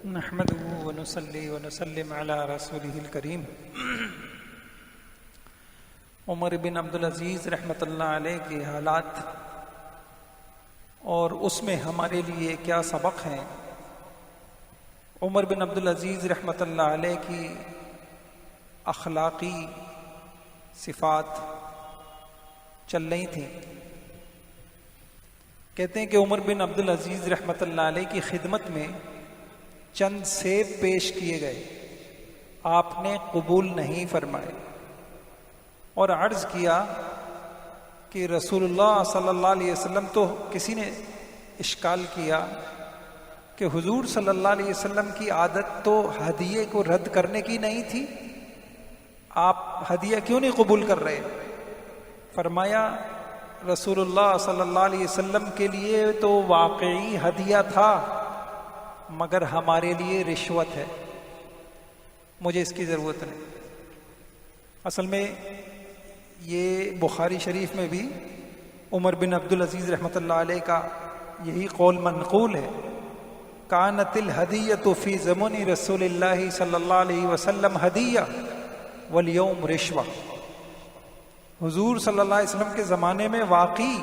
نحمده ونصلي ونسلم على رسوله الكريم. عمر بن عبدالعزیز رحمۃ اللہ علیہ کے حالات اور اس میں ہمارے لیے کیا سبق ہیں. عمر بن عبدالعزیز رحمۃ اللہ علیہ کی اخلاقی صفات چل رہی تھیں. کہتے ہیں کہ عمر بن عبدالعزیز رحمۃ اللہ علیہ کی خدمت میں چند سیب پیش کیے گئے، آپ نے قبول نہیں فرمائے اور عرض کیا کہ رسول اللہ صلی اللہ علیہ وسلم تو کسی نے اشکال کیا کہ حضور صلی اللہ علیہ وسلم کی عادت تو ہدیے کو رد کرنے کی نہیں تھی، آپ ہدیہ کیوں نہیں قبول کر رہے؟ فرمایا رسول اللہ صلی اللہ علیہ وسلم کے لیے تو واقعی ہدیہ تھا مگر ہمارے لیے رشوت ہے، مجھے اس کی ضرورت نہیں. اصل میں یہ بخاری شریف میں بھی عمر بن عبدالعزیز رحمۃ اللہ علیہ کا یہی قول منقول ہے. کانت الہدیۃ فی زمن رسول اللہ صلی اللہ علیہ وسلم ہدیہ والیوم رشوہ. حضور صلی اللہ علیہ وسلم کے زمانے میں واقعی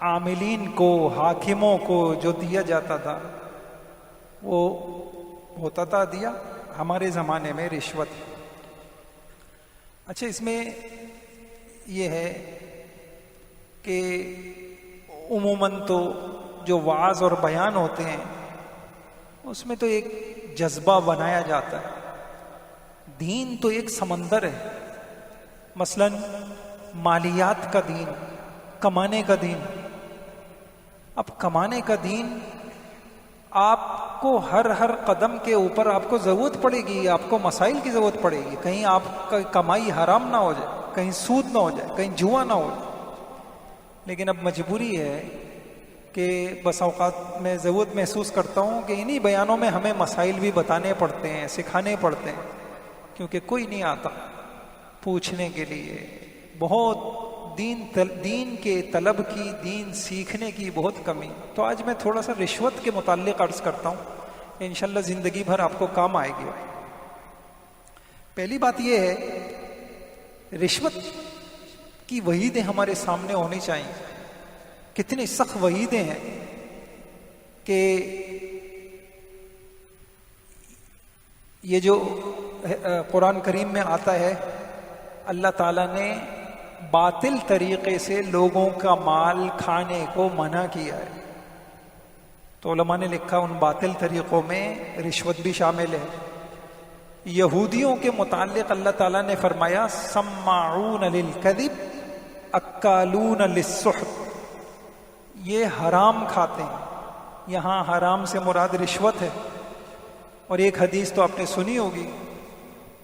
عاملین کو، حاکموں کو جو دیا جاتا تھا وہ ہوتا تھا دیا، ہمارے زمانے میں رشوت. اچھا، اس میں یہ ہے کہ عموماً تو جو وعظ اور بیان ہوتے ہیں اس میں تو ایک جذبہ بنایا جاتا ہے. دین تو ایک سمندر ہے، مثلاً مالیات کا دین، کمانے کا دین. اب کمانے کا دین آپ کو ہر قدم کے اوپر آپ کو ضرورت پڑے گی، آپ کو مسائل کی ضرورت پڑے گی. کہیں آپ کا کمائی حرام نہ ہو جائے، کہیں سود نہ ہو جائے، کہیں جوا نہ ہو جائے. لیکن اب مجبوری ہے کہ بس اوقات میں ضرورت محسوس کرتا ہوں کہ انہی بیانوں میں ہمیں مسائل بھی بتانے پڑتے ہیں، سکھانے پڑتے ہیں، کیونکہ کوئی نہیں آتا پوچھنے کے لیے. بہت دین کے طلب کی، دین سیکھنے کی بہت کمی. تو آج میں تھوڑا سا رشوت کے متعلق عرض کرتا ہوں، انشاءاللہ زندگی بھر آپ کو کام آئے گی. پہلی بات یہ ہے، رشوت کی وعیدیں ہمارے سامنے ہونی چاہیے. کتنی سخت وعیدیں ہیں کہ یہ جو قرآن کریم میں آتا ہے، اللہ تعالیٰ نے باطل طریقے سے لوگوں کا مال کھانے کو منع کیا ہے. تو علماء نے لکھا ان باطل طریقوں میں رشوت بھی شامل ہے. یہودیوں کے متعلق اللہ تعالیٰ نے فرمایا سماعون للکذب اکالون للسحت، یہ حرام کھاتے ہیں. یہاں حرام سے مراد رشوت ہے. اور ایک حدیث تو آپ نے سنی ہوگی،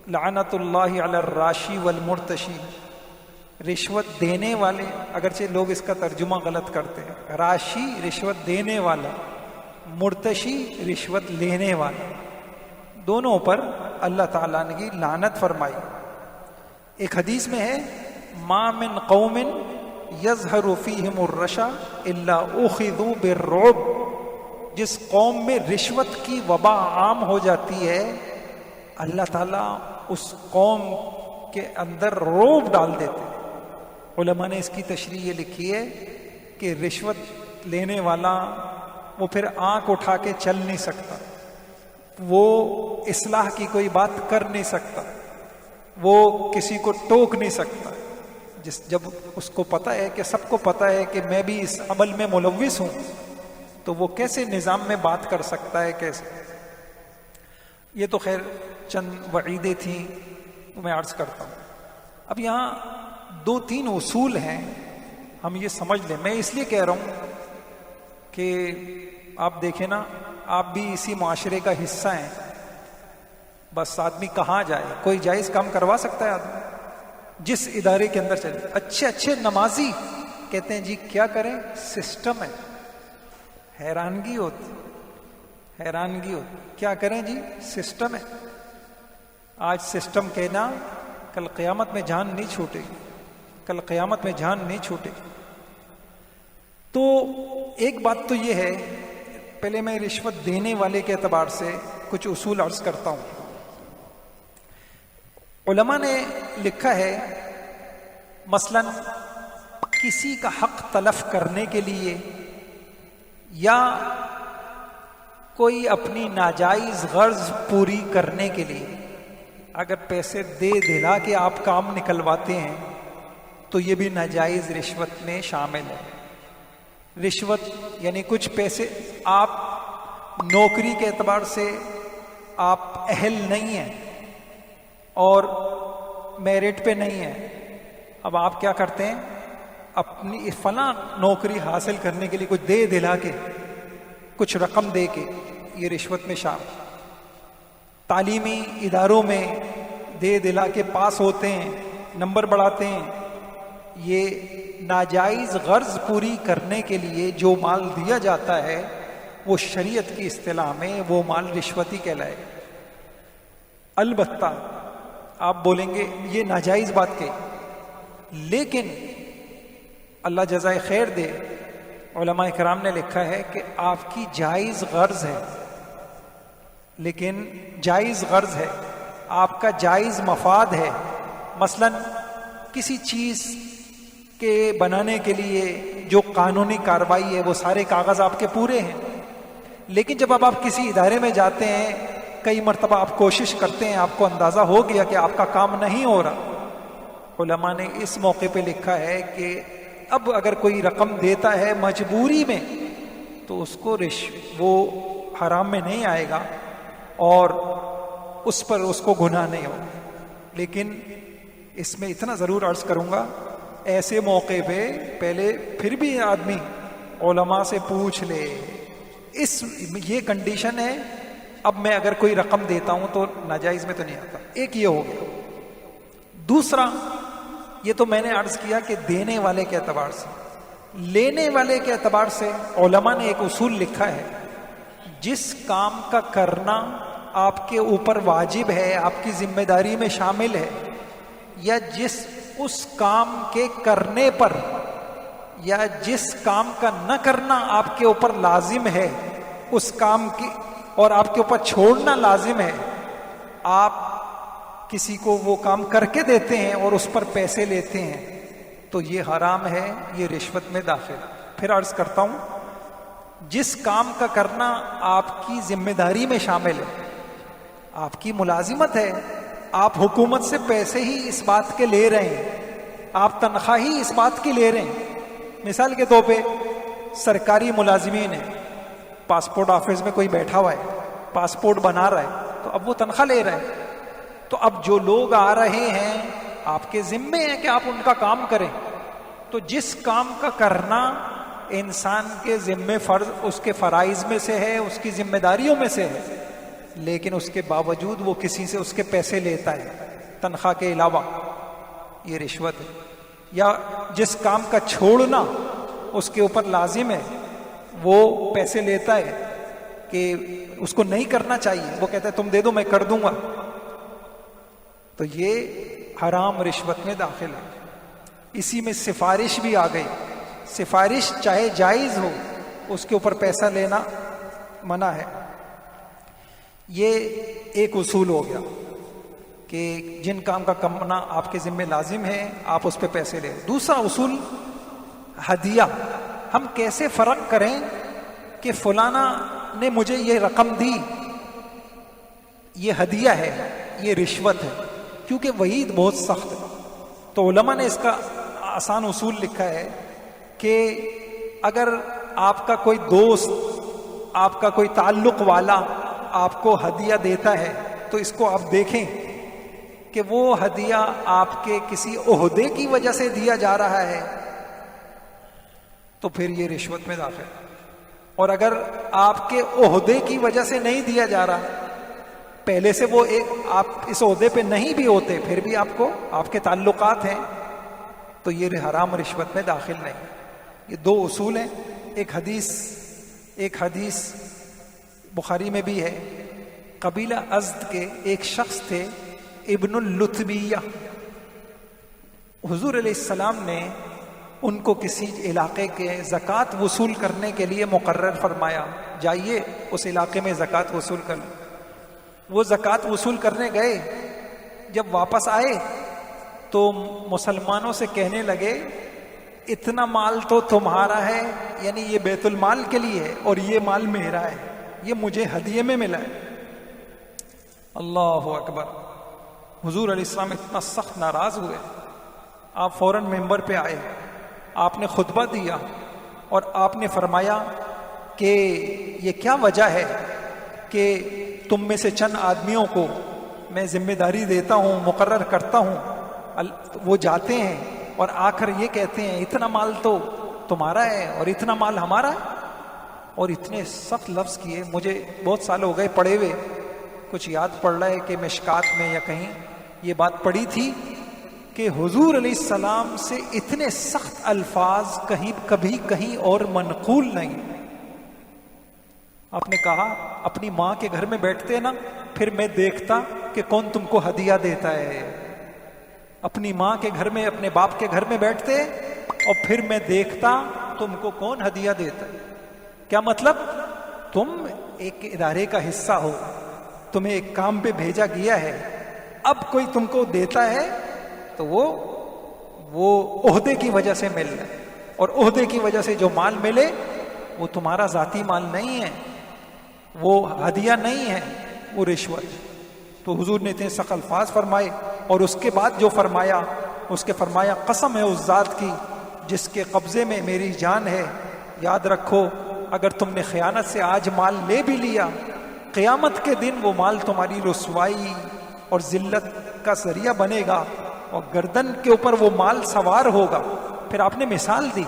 لعنت اللہ علی الراشی والمرتشی. رشوت دینے والے، اگرچہ لوگ اس کا ترجمہ غلط کرتے ہیں، راشی رشوت دینے والا، مرتشی رشوت لینے والا، دونوں پر اللہ تعالیٰ نے کی لعنت فرمائی. ایک حدیث میں ہے ما من قوم یظہر فیہم الرشا الا اخذوا بالرعب. جس قوم میں رشوت کی وبا عام ہو جاتی ہے، اللہ تعالیٰ اس قوم کے اندر رعب ڈال دیتے ہیں. علماء نے اس کی تشریح یہ لکھی ہے کہ رشوت لینے والا وہ پھر آنکھ اٹھا کے چل نہیں سکتا، وہ اصلاح کی کوئی بات کر نہیں سکتا، وہ کسی کو ٹوک نہیں سکتا. جب اس کو پتہ ہے کہ سب کو پتہ ہے کہ میں بھی اس عمل میں ملوث ہوں، تو وہ کیسے نظام میں بات کر سکتا ہے؟ کیسے؟ یہ تو خیر چند وعیدیں تھیں، میں عرض کرتا ہوں. اب یہاں 2-3 اصول ہیں، ہم یہ سمجھ لیں. میں اس لیے کہہ رہا ہوں کہ آپ دیکھیں نا، آپ بھی اسی معاشرے کا حصہ ہیں. بس آدمی کہاں جائے، کوئی جائز کام کروا سکتا ہے آدمی جس ادارے کے اندر چلے. اچھے نمازی کہتے ہیں جی کیا کریں، سسٹم ہے. حیرانگی ہوتی، کیا کریں جی، سسٹم ہے. آج سسٹم کہنا، کل قیامت میں جان نہیں چھوٹے گی. تو ایک بات تو یہ ہے، پہلے میں رشوت دینے والے کے اعتبار سے کچھ اصول عرض کرتا ہوں. علماء نے لکھا ہے مثلاً کسی کا حق تلف کرنے کے لیے یا کوئی اپنی ناجائز غرض پوری کرنے کے لیے اگر پیسے دے دلا کے آپ کام نکلواتے ہیں تو یہ بھی ناجائز رشوت میں شامل ہے. رشوت یعنی کچھ پیسے آپ نوکری کے اعتبار سے آپ اہل نہیں ہیں اور میرٹ پہ نہیں ہیں. اب آپ کیا کرتے ہیں اپنی فلاں نوکری حاصل کرنے کے لیے کچھ دے دلا کے کچھ رقم دے کے، یہ رشوت میں شامل. تعلیمی اداروں میں دے دلا کے پاس ہوتے ہیں، نمبر بڑھاتے ہیں. یہ ناجائز غرض پوری کرنے کے لیے جو مال دیا جاتا ہے وہ شریعت کی اصطلاح میں وہ مال رشوتی کہلائے. البتہ آپ بولیں گے یہ ناجائز بات کہ، لیکن اللہ جزائے خیر دے، علماء کرام نے لکھا ہے کہ آپ کی جائز غرض ہے، لیکن جائز غرض ہے، آپ کا جائز مفاد ہے. مثلا کسی چیز کے بنانے کے لیے جو قانونی کارروائی ہے وہ سارے کاغذ آپ کے پورے ہیں، لیکن جب آپ کسی ادارے میں جاتے ہیں کئی مرتبہ آپ کوشش کرتے ہیں، آپ کو اندازہ ہو گیا کہ آپ کا کام نہیں ہو رہا. علماء نے اس موقع پہ لکھا ہے کہ اب اگر کوئی رقم دیتا ہے مجبوری میں تو اس کو وہ حرام میں نہیں آئے گا اور اس پر اس کو گناہ نہیں ہوگا. لیکن اس میں اتنا ضرور عرض کروں گا، ایسے موقع پہ پہلے پھر بھی آدمی علماء سے پوچھ لے. یہ کنڈیشن ہے، اب میں اگر کوئی رقم دیتا ہوں تو ناجائز میں تو نہیں آتا. ایک یہ ہو گیا. دوسرا، یہ تو میں نے عرض کیا کہ دینے والے کے اعتبار سے. لینے والے کے اعتبار سے علماء نے ایک اصول لکھا ہے، جس کام کا کرنا آپ کے اوپر واجب ہے، آپ کی ذمہ داری میں شامل ہے، یا اس کام کے کرنے پر یا جس کام کا نہ کرنا آپ کے اوپر لازم ہے، اس کام کی اور آپ کے اوپر چھوڑنا لازم ہے، آپ کسی کو وہ کام کر کے دیتے ہیں اور اس پر پیسے لیتے ہیں تو یہ حرام ہے، یہ رشوت میں داخل. پھر عرض کرتا ہوں، جس کام کا کرنا آپ کی ذمہ داری میں شامل ہے، آپ کی ملازمت ہے، آپ حکومت سے پیسے ہی اس بات کے لے رہے ہیں، آپ تنخواہ ہی اس بات کی لے رہے ہیں. مثال کے طور پہ سرکاری ملازمین ہیں، پاسپورٹ آفس میں کوئی بیٹھا ہوا ہے، پاسپورٹ بنا رہا ہے تو اب وہ تنخواہ لے رہا ہے. تو اب جو لوگ آ رہے ہیں آپ کے ذمے ہیں کہ آپ ان کا کام کریں. تو جس کام کا کرنا انسان کے ذمے فرض، اس کے فرائض میں سے ہے، اس کی ذمہ داریوں میں سے ہے، لیکن اس کے باوجود وہ کسی سے اس کے پیسے لیتا ہے تنخواہ کے علاوہ، یہ رشوت ہے. یا جس کام کا چھوڑنا اس کے اوپر لازم ہے، وہ پیسے لیتا ہے کہ اس کو نہیں کرنا چاہیے، وہ کہتا ہے تم دے دو میں کر دوں گا، تو یہ حرام رشوت میں داخل ہے. اسی میں سفارش بھی آ گئی. سفارش چاہے جائز ہو، اس کے اوپر پیسہ لینا منع ہے. یہ ایک اصول ہو گیا کہ جن کام کا کرنا آپ کے ذمہ لازم ہے آپ اس پہ پیسے لیں. دوسرا اصول ہدیہ. ہم کیسے فرق کریں کہ فلانا نے مجھے یہ رقم دی، یہ ہدیہ ہے، یہ رشوت ہے، کیونکہ وعید بہت سخت ہے. تو علماء نے اس کا آسان اصول لکھا ہے کہ اگر آپ کا کوئی دوست، آپ کا کوئی تعلق والا آپ کو ہدیہ دیتا ہے تو اس کو آپ دیکھیں کہ وہ ہدیہ آپ کے کسی عہدے کی وجہ سے دیا جا رہا ہے تو پھر یہ رشوت میں داخل. اور اگر آپ کے عہدے کی وجہ سے نہیں دیا جا رہا، پہلے سے وہ آپ اس عہدے پہ نہیں بھی ہوتے پھر بھی آپ کو آپ کے تعلقات ہیں، تو یہ حرام رشوت میں داخل نہیں. یہ دو اصول ہیں. ایک حدیث بخاری میں بھی ہے. قبیلہ ازد کے ایک شخص تھے ابن اللتبیہ. حضور علیہ السلام نے ان کو کسی علاقے کے زکوٰۃ وصول کرنے کے لیے مقرر فرمایا، جائیے اس علاقے میں زکوٰۃ وصول کر لیں. وہ زکوٰۃ وصول کرنے گئے، جب واپس آئے تو مسلمانوں سے کہنے لگے اتنا مال تو تمہارا ہے، یعنی یہ بیت المال کے لیے ہے، اور یہ مال میرا ہے، یہ مجھے ہدیے میں ملا ہے۔ اللہ اکبر۔ حضور علیہ السلام اتنا سخت ناراض ہوئے، آپ فوراً ممبر پہ آئے، آپ نے خطبہ دیا اور آپ نے فرمایا کہ یہ کیا وجہ ہے کہ تم میں سے چند آدمیوں کو میں ذمہ داری دیتا ہوں، مقرر کرتا ہوں، وہ جاتے ہیں اور آ کر یہ کہتے ہیں اتنا مال تو تمہارا ہے اور اتنا مال ہمارا ہے، اور اتنے سخت لفظ کیے۔ مجھے بہت سال ہو گئے پڑھے ہوئے، کچھ یاد پڑ رہا ہے کہ مشکات میں یا کہیں یہ بات پڑھی تھی کہ حضور علیہ السلام سے اتنے سخت الفاظ کبھی کہیں اور منقول نہیں۔ آپ نے کہا اپنی ماں کے گھر میں بیٹھتے نا، پھر میں دیکھتا کہ کون تم کو ہدیہ دیتا ہے۔ اپنی ماں کے گھر میں، اپنے باپ کے گھر میں بیٹھتے اور پھر میں دیکھتا تم کو کون ہدیہ دیتا ہے۔ کیا مطلب؟ تم ایک ادارے کا حصہ ہو، تمہیں ایک کام پہ بھیجا گیا ہے، اب کوئی تم کو دیتا ہے تو وہ عہدے کی وجہ سے مل رہا ہے، اور عہدے کی وجہ سے جو مال ملے وہ تمہارا ذاتی مال نہیں ہے، وہ ہدیہ نہیں ہے، وہ رشوت۔ تو حضور نے اتنے سخت الفاظ فرمائے، اور اس کے بعد جو فرمایا، اس کے فرمایا قسم ہے اس ذات کی جس کے قبضے میں میری جان ہے، یاد رکھو اگر تم نے خیانت سے آج مال لے بھی لیا، قیامت کے دن وہ مال تمہاری رسوائی اور ذلت کا ذریعہ بنے گا، اور گردن کے اوپر وہ مال سوار ہوگا۔ پھر آپ نے مثال دی،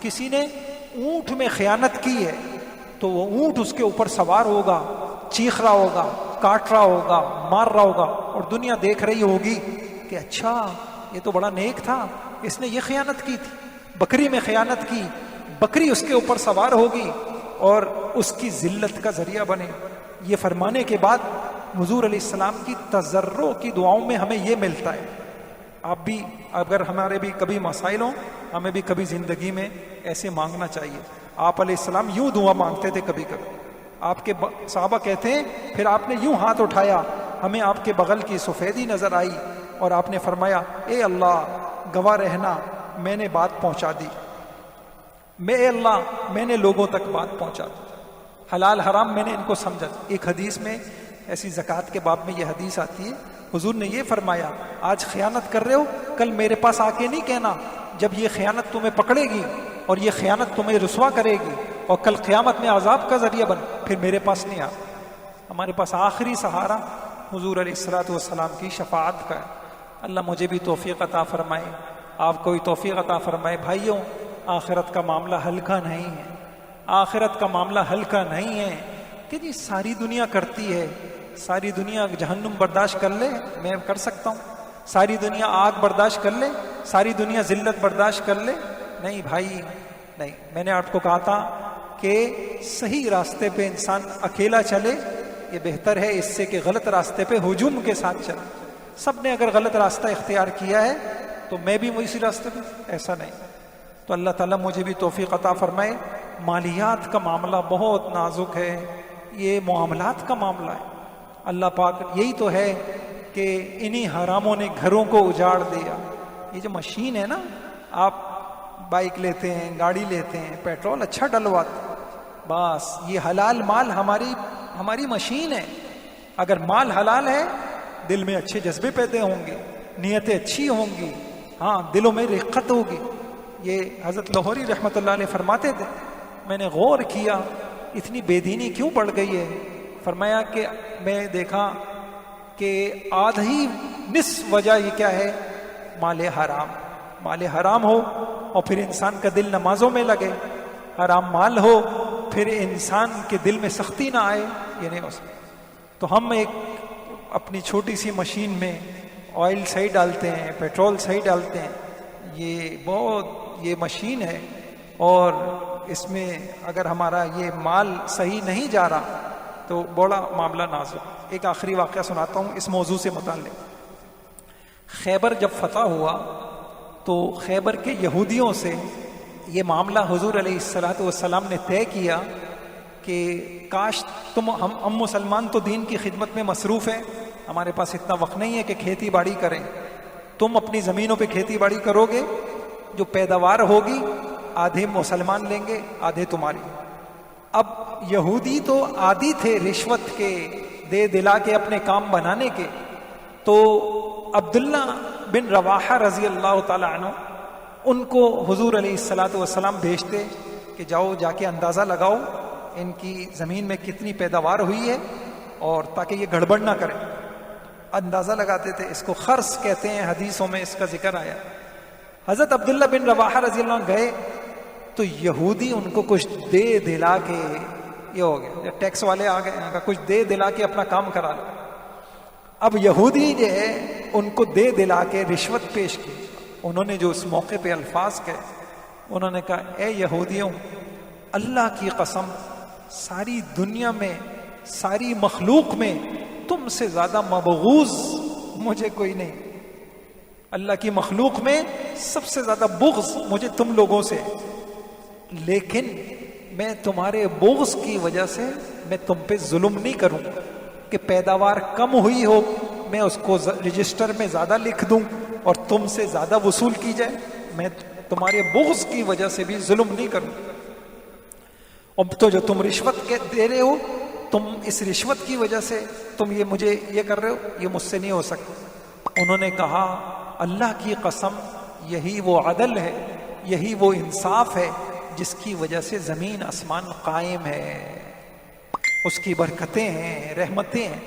کسی نے اونٹ میں خیانت کی ہے تو وہ اونٹ اس کے اوپر سوار ہوگا، چیخ رہا ہوگا، کاٹ رہا ہوگا، مار رہا ہوگا، اور دنیا دیکھ رہی ہوگی کہ اچھا یہ تو بڑا نیک تھا، اس نے یہ خیانت کی تھی۔ بکری میں خیانت کی، بکری اس کے اوپر سوار ہوگی اور اس کی ذلت کا ذریعہ بنے۔ یہ فرمانے کے بعد حضور علیہ السلام کی تضرع کی دعاؤں میں ہمیں یہ ملتا ہے۔ آپ بھی اگر ہمارے بھی کبھی مسائل ہوں، ہمیں بھی کبھی زندگی میں ایسے مانگنا چاہیے۔ آپ علیہ السلام یوں دعا مانگتے تھے کبھی کبھی، آپ کے صحابہ کہتے ہیں پھر آپ نے یوں ہاتھ اٹھایا، ہمیں آپ کے بغل کی سفیدی نظر آئی اور آپ نے فرمایا اے اللہ گواہ رہنا میں نے بات پہنچا دی، اے اللہ میں نے لوگوں تک بات پہنچا دی، حلال حرام میں نے ان کو سمجھا۔ ایک حدیث میں ایسی زکوٰۃ کے باب میں یہ حدیث آتی ہے، حضور نے یہ فرمایا آج خیانت کر رہے ہو، کل میرے پاس آ کے نہیں کہنا جب یہ خیانت تمہیں پکڑے گی اور یہ خیانت تمہیں رسوا کرے گی اور کل قیامت میں عذاب کا ذریعہ بن، پھر میرے پاس نہیں آ۔ ہمارے پاس آخری سہارا حضور علیہ الصلوۃ والسلام کی شفاعت کا ہے۔ اللہ مجھے بھی توفیق عطا فرمائے، آپ کو بھی توفیق عطا فرمائے۔ بھائیوں، آخرت کا معاملہ ہلکا نہیں ہے، آخرت کا معاملہ ہلکا نہیں ہے کہ جی ساری دنیا کرتی ہے، ساری دنیا جہنم برداشت کر لے، میں کر سکتا ہوں، ساری دنیا آگ برداشت کر لے، ساری دنیا ذلت برداشت کر لے۔ نہیں بھائی نہیں، میں نے آپ کو کہا تھا کہ صحیح راستے پہ انسان اکیلا چلے یہ بہتر ہے اس سے کہ غلط راستے پہ ہجوم کے ساتھ چلے۔ سب نے اگر غلط راستہ اختیار کیا ہے تو میں بھی اسی راستے پہ، ایسا نہیں۔ تو اللہ تعالیٰ مجھے بھی توفیق عطا فرمائے۔ مالیات کا معاملہ بہت نازک ہے، یہ معاملات کا معاملہ ہے۔ اللہ پاک یہی تو ہے کہ انہی حراموں نے گھروں کو اجاڑ دیا۔ یہ جو مشین ہے نا، آپ بائک لیتے ہیں، گاڑی لیتے ہیں، پیٹرول اچھا ڈلواتے ہیں، بس یہ حلال مال ہماری مشین ہے۔ اگر مال حلال ہے دل میں اچھے جذبے پیدا ہوں گے، نیتیں اچھی ہوں گی، ہاں دلوں میں رقت ہوگی۔ یہ حضرت لاہوری رحمۃ اللہ علیہ فرماتے تھے، میں نے غور کیا اتنی بے دینی کیوں بڑھ گئی ہے؟ فرمایا کہ میں دیکھا کہ آدھی نصف وجہ یہ کیا ہے؟ مال حرام۔ مال حرام ہو اور پھر انسان کا دل نمازوں میں لگے، حرام مال ہو پھر انسان کے دل میں سختی نہ آئے، یہ نہیں ہو سکتا۔ تو ہم ایک اپنی چھوٹی سی مشین میں آئل صحیح ڈالتے ہیں، پیٹرول صحیح ڈالتے ہیں، یہ مشین ہے، اور اس میں اگر ہمارا یہ مال صحیح نہیں جا رہا تو بڑا معاملہ نازک۔ ایک آخری واقعہ سناتا ہوں اس موضوع سے متعلق۔ خیبر جب فتح ہوا تو خیبر کے یہودیوں سے یہ معاملہ حضور علیہ الصلوۃ والسلام نے طے کیا کہ کاش ہم مسلمان تو دین کی خدمت میں مصروف ہیں، ہمارے پاس اتنا وقت نہیں ہے کہ کھیتی باڑی کریں. تم اپنی زمینوں پہ کھیتی باڑی کرو گے، جو پیداوار ہوگی آدھے مسلمان لیں گے، آدھے تمہاری. اب یہودی تو عادی تھے رشوت کے، دے دلا کے اپنے کام بنانے کے. تو عبداللہ بن رواحہ رضی اللہ تعالی عنہ ان کو حضور علیہ الصلاۃ والسلام بھیجتے کہ جاؤ جا کے اندازہ لگاؤ ان کی زمین میں کتنی پیداوار ہوئی ہے، اور تاکہ یہ گڑبڑ نہ کریں. اندازہ لگاتے تھے، اس کو خرص کہتے ہیں، حدیثوں میں اس کا ذکر آیا. حضرت عبداللہ بن رواحہ رضی اللہ عنہ گئے تو یہودی ان کو کچھ دے دلا کے، یہ ہو گیا ٹیکس والے آ گئے، کچھ دے دلا کے اپنا کام کرا لو. اب یہودی جو ہے ان کو دے دلا کے رشوت پیش کی. انہوں نے جو اس موقع پہ الفاظ کہے، انہوں نے کہا اے یہودیوں، اللہ کی قسم ساری دنیا میں، ساری مخلوق میں تم سے زیادہ مبغوض مجھے کوئی نہیں. اللہ کی مخلوق میں سب سے زیادہ بغض مجھے تم لوگوں سے، لیکن میں تمہارے بغض کی وجہ سے میں تم پہ ظلم نہیں کروں کہ پیداوار کم ہوئی ہو میں اس کو رجسٹر میں زیادہ لکھ دوں اور تم سے زیادہ وصول کی جائے. میں تمہارے بغض کی وجہ سے بھی ظلم نہیں کروں. اب تو جو تم رشوت دے رہے ہو، تم اس رشوت کی وجہ سے تم یہ مجھے یہ کر رہے ہو، یہ مجھ سے نہیں ہو سکتا. انہوں نے کہا اللہ کی قسم یہی وہ عدل ہے، یہی وہ انصاف ہے جس کی وجہ سے زمین آسمان قائم ہے، اس کی برکتیں ہیں، رحمتیں ہیں.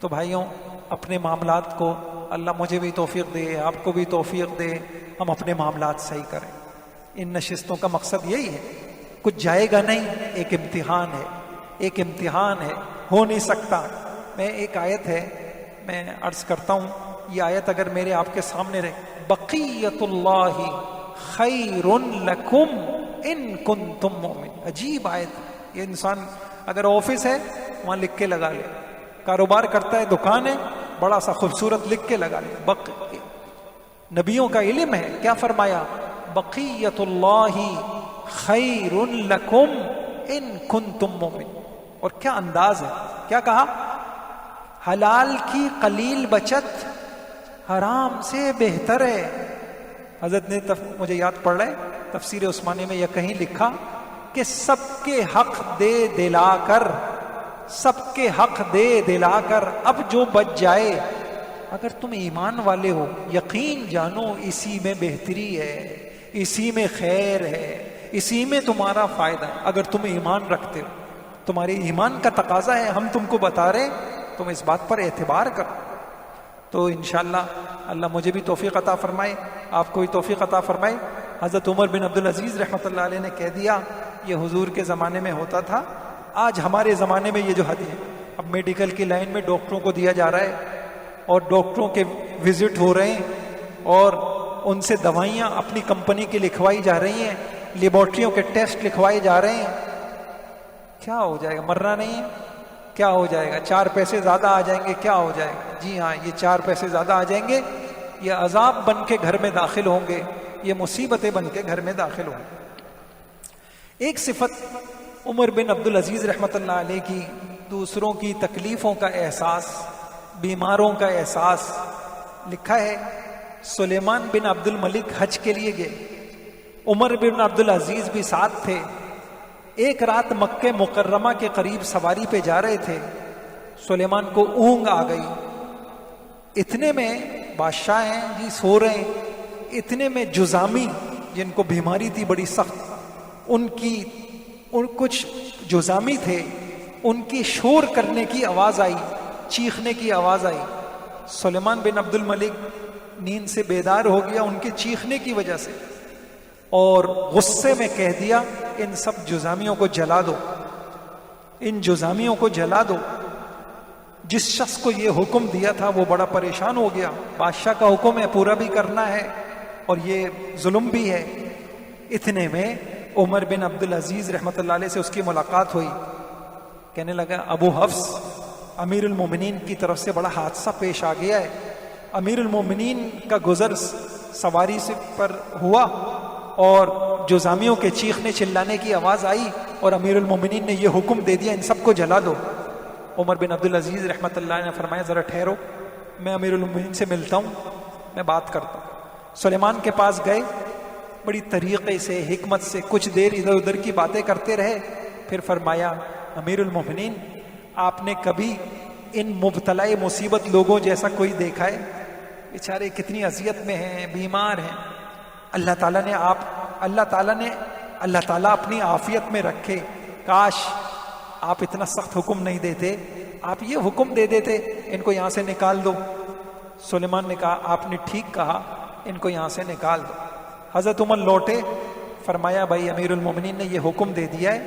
تو بھائیوں، اپنے معاملات کو اللہ مجھے بھی توفیق دے، آپ کو بھی توفیق دے، ہم اپنے معاملات صحیح کریں. ان نشستوں کا مقصد یہی ہے، کچھ جائے گا نہیں، ایک امتحان ہے، ایک امتحان ہے، ہو نہیں سکتا. میں ایک آیت ہے میں عرض کرتا ہوں، یہ آیت اگر میرے آپ کے سامنے رہے، بقیت اللہ خیر لکم ان کنتم مؤمن. عجیب آیت. یہ انسان اگر آفس ہے وہاں لکھ کے لگا لے، کاروبار کرتا ہے، دکان ہے، بڑا سا خوبصورت لکھ کے لگا لے. نبیوں کا علم ہے، کیا فرمایا؟ بقیت اللہ خیر لکم ان کنتم مؤمن. اور کیا انداز ہے، کیا کہا؟ حلال کی قلیل بچت حرام سے بہتر ہے. حضرت نے مجھے یاد پڑ رہا ہے تفسیر عثمانی میں یہ کہیں لکھا کہ سب کے حق دے دلا کر، سب کے حق دے دلا کر اب جو بچ جائے، اگر تم ایمان والے ہو یقین جانو اسی میں بہتری ہے، اسی میں خیر ہے، اسی میں تمہارا فائدہ ہے. اگر تم ایمان رکھتے ہو، تمہارے ایمان کا تقاضا ہے، ہم تم کو بتا رہے، تم اس بات پر اعتبار کرو. تو انشاءاللہ اللہ مجھے بھی توفیق عطا فرمائے، آپ کو بھی توفیق عطا فرمائے. حضرت عمر بن عبدالعزیز رحمۃ اللہ علیہ نے کہہ دیا، یہ حضور کے زمانے میں ہوتا تھا، آج ہمارے زمانے میں یہ جو حدیث ہے، اب میڈیکل کی لائن میں ڈاکٹروں کو دیا جا رہا ہے اور ڈاکٹروں کے وزٹ ہو رہے ہیں اور ان سے دوائیاں اپنی کمپنی کی لکھوائی جا رہی ہیں، لیبارٹریوں کے ٹیسٹ لکھوائے جا رہے ہیں. کیا ہو جائے گا؟ مرنا نہیں ہے، کیا ہو جائے گا؟ 4 پیسے زیادہ آ جائیں گے، کیا ہو جائے گا؟ جی ہاں، یہ 4 پیسے زیادہ آ جائیں گے، یہ عذاب بن کے گھر میں داخل ہوں گے، یہ مصیبتیں بن کے گھر میں داخل ہوں گے. ایک صفت عمر بن عبدالعزیز رحمۃ اللہ علیہ کی، دوسروں کی تکلیفوں کا احساس، بیماروں کا احساس. لکھا ہے سلیمان بن عبد الملک حج کے لیے گئے، عمر بن عبدالعزیز بھی ساتھ تھے. ایک رات مکہ مکرمہ کے قریب سواری پہ جا رہے تھے، سلیمان کو اونگ آ گئی. اتنے میں بادشاہ ہیں جی، سو رہے ہیں، اتنے میں جزامی جن کو بیماری تھی بڑی سخت، ان کچھ جزامی تھے، ان کی شور کرنے کی آواز آئی، چیخنے کی آواز آئی. سلیمان بن عبد الملک نیند سے بیدار ہو گیا ان کے چیخنے کی وجہ سے، اور غصے میں کہہ دیا ان سب جزامیوں کو جلا دو، ان جزامیوں کو جلا دو. جس شخص کو یہ حکم دیا تھا وہ بڑا پریشان ہو گیا، بادشاہ کا حکم ہے، پورا بھی کرنا ہے اور یہ ظلم بھی ہے. اتنے میں عمر بن عبدالعزیز رحمۃ اللہ علیہ سے اس کی ملاقات ہوئی. کہنے لگا ابو حفص، امیر المومنین کی طرف سے بڑا حادثہ پیش آ گیا ہے. امیر المومنین کا گزر سواری سے پر ہوا اور جزامیوں کے چیخنے چلانے کی آواز آئی اور امیر المومنین نے یہ حکم دے دیا ان سب کو جلا دو۔ عمر بن عبدالعزیز رحمۃ اللہ علیہ نے فرمایا ذرا ٹھہرو، میں امیر المومنین سے ملتا ہوں، میں بات کرتا ہوں۔ سلیمان کے پاس گئے، بڑی طریقے سے حکمت سے کچھ دیر ادھر ادھر کی باتیں کرتے رہے، پھر فرمایا امیر المومنین آپ نے کبھی ان مبتلا مصیبت لوگوں جیسا کوئی دیکھا ہے؟ بیچارے کتنی اذیت میں ہیں، بیمار ہیں، اللہ تعالیٰ اپنی عافیت میں رکھے، کاش آپ اتنا سخت حکم نہیں دیتے، آپ یہ حکم دے دیتے ان کو یہاں سے نکال دو۔ سلیمان نے کہا آپ نے ٹھیک کہا، ان کو یہاں سے نکال دو۔ حضرت عمر لوٹے، فرمایا بھائی امیر المومنین نے یہ حکم دے دیا ہے،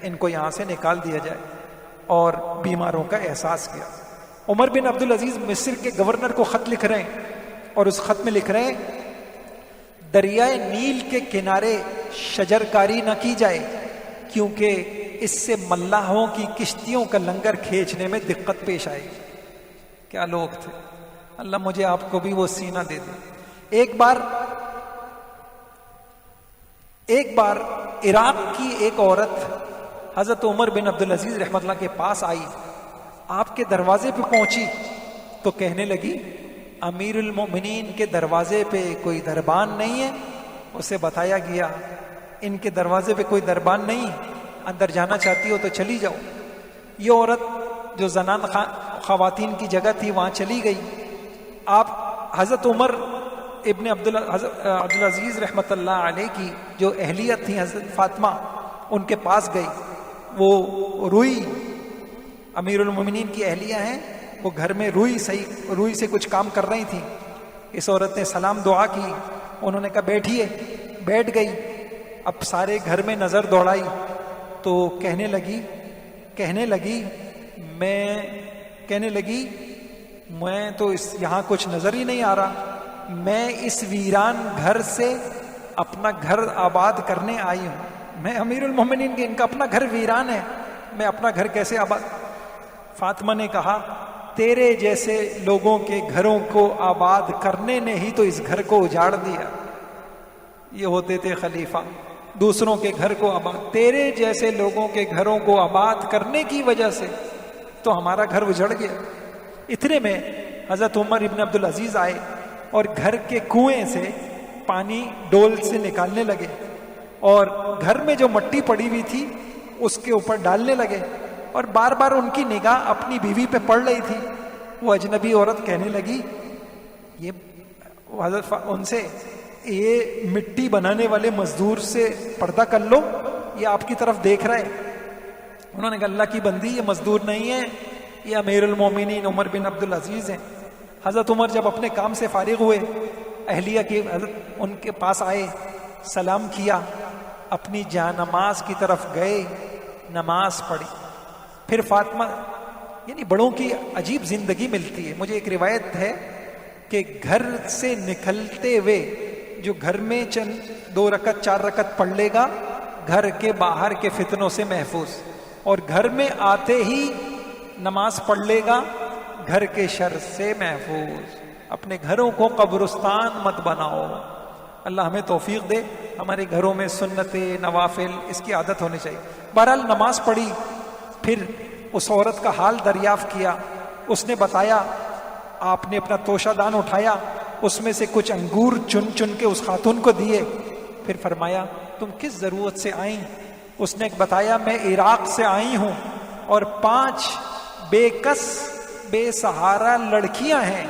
ان کو یہاں سے نکال دیا جائے، اور بیماروں کا احساس کیا۔ عمر بن عبدالعزیز مصر کے گورنر کو خط لکھ رہے ہیں، اور اس خط میں لکھ رہے ہیں دریائے نیل کے کنارے شجر کاری نہ کی جائے، کیونکہ اس سے ملاحوں کی کشتیوں کا لنگر کھینچنے میں دقت پیش آئے۔ کیا لوگ تھے! اللہ مجھے آپ کو بھی وہ سینہ دے دے۔ ایک بار عراق کی ایک عورت حضرت عمر بن عبدالعزیز رحمۃ اللہ کے پاس آئی، آپ کے دروازے پہ پہنچی تو کہنے لگی امیر المومنین کے دروازے پہ کوئی دربان نہیں ہے؟ اسے بتایا گیا ان کے دروازے پہ کوئی دربان نہیں، اندر جانا چاہتی ہو تو چلی جاؤ۔ یہ عورت جو زنان خواتین کی جگہ تھی وہاں چلی گئی۔ آپ حضرت عمر ابن عبدالعزیز رحمۃ اللہ علیہ کی جو اہلیت تھی حضرت فاطمہ، ان کے پاس گئی۔ وہ روئی، امیر المومنین کی اہلیہ ہیں، وہ گھر میں روئی سے کچھ کام کر رہی تھی۔ اس عورت نے سلام دعا کی، انہوں نے کہا بیٹھیے، بیٹھ گئی۔ اب سارے گھر میں نظر دوڑائی تو کہنے لگی میں تو یہاں کچھ نظر ہی نہیں آ رہا، میں اس ویران گھر سے اپنا گھر آباد کرنے آئی ہوں۔ میں امیر المومنین کے، ان کا اپنا گھر ویران ہے، میں اپنا گھر کیسے آباد؟ فاطمہ نے کہا تیرے جیسے لوگوں کے گھروں کو آباد کرنے نے ہی تو اس گھر کو اجاڑ دیا۔ یہ ہوتے تھے خلیفہ، دوسروں کے گھر کو آباد، تیرے جیسے لوگوں کے گھروں کو آباد کرنے کی وجہ سے تو ہمارا گھر اجڑ گیا۔ اتنے میں حضرت عمر ابن عبدالعزیز آئے اور گھر کے کنویں سے پانی ڈول سے نکالنے لگے، اور گھر میں جو مٹی پڑی ہوئی تھی اس کے اوپر ڈالنے لگے، اور بار بار ان کی نگاہ اپنی بیوی پہ پڑ رہی تھی۔ وہ اجنبی عورت کہنے لگی حضرت ان سے، یہ مٹی بنانے والے مزدور سے پردہ کر لو، یہ آپ کی طرف دیکھ رہا ہے۔ انہوں نے کہا اللہ کی بندی، یہ مزدور نہیں ہے، یہ امیر المومنین عمر بن عبدالعزیز ہیں۔ حضرت عمر جب اپنے کام سے فارغ ہوئے، اہلیہ کی حضرت ان کے پاس آئے، سلام کیا، اپنی جا نماز کی طرف گئے، نماز پڑھی۔ پھر فاطمہ، یعنی بڑوں کی عجیب زندگی ملتی ہے۔ مجھے ایک روایت ہے کہ گھر سے نکلتے ہوئے جو گھر میں 2 رکعت 4 رکعت پڑھ لے گا، گھر کے باہر کے فتنوں سے محفوظ، اور گھر میں آتے ہی نماز پڑھ لے گا، گھر کے شر سے محفوظ۔ اپنے گھروں کو قبرستان مت بناؤ۔ اللہ ہمیں توفیق دے، ہمارے گھروں میں سنت نوافل اس کی عادت ہونی چاہیے۔ بہرحال نماز پڑھی، پھر اس عورت کا حال دریافت کیا، اس نے بتایا، آپ نے اپنا توشہ دان اٹھایا، اس میں سے کچھ انگور چن چن کے اس خاتون کو دیے، پھر فرمایا تم کس ضرورت سے آئیں؟ اس نے بتایا میں عراق سے آئی ہوں، اور 5 بے کس بے سہارا لڑکیاں ہیں،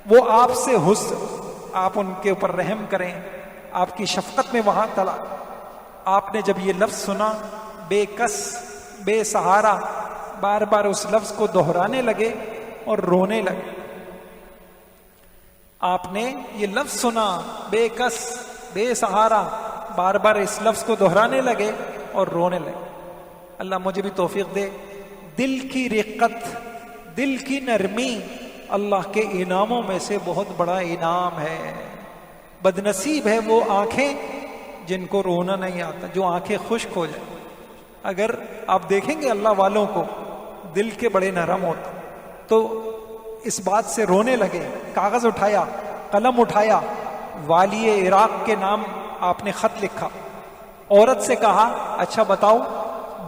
وہ آپ سے آپ ان کے اوپر رحم کریں، آپ کی شفقت میں وہاں تلا۔ آپ نے جب یہ لفظ سنا بے کس بے سہارا، بار بار اس لفظ کو دہرانے لگے اور رونے لگے۔ آپ نے یہ لفظ سنا بے کس بے سہارا، بار بار اس لفظ کو دہرانے لگے اور رونے لگے۔ اللہ مجھے بھی توفیق دے۔ دل کی رقت، دل کی نرمی اللہ کے انعاموں میں سے بہت بڑا انعام ہے۔ بدنصیب ہے وہ آنکھیں جن کو رونا نہیں آتا، جو آنکھیں خشک ہو جائیں۔ اگر آپ دیکھیں گے اللہ والوں کو دل کے بڑے نرم ہوتے، تو اس بات سے رونے لگے، کاغذ اٹھایا، قلم اٹھایا، والی عراق کے نام آپ نے خط لکھا. عورت سے کہا اچھا بتاؤ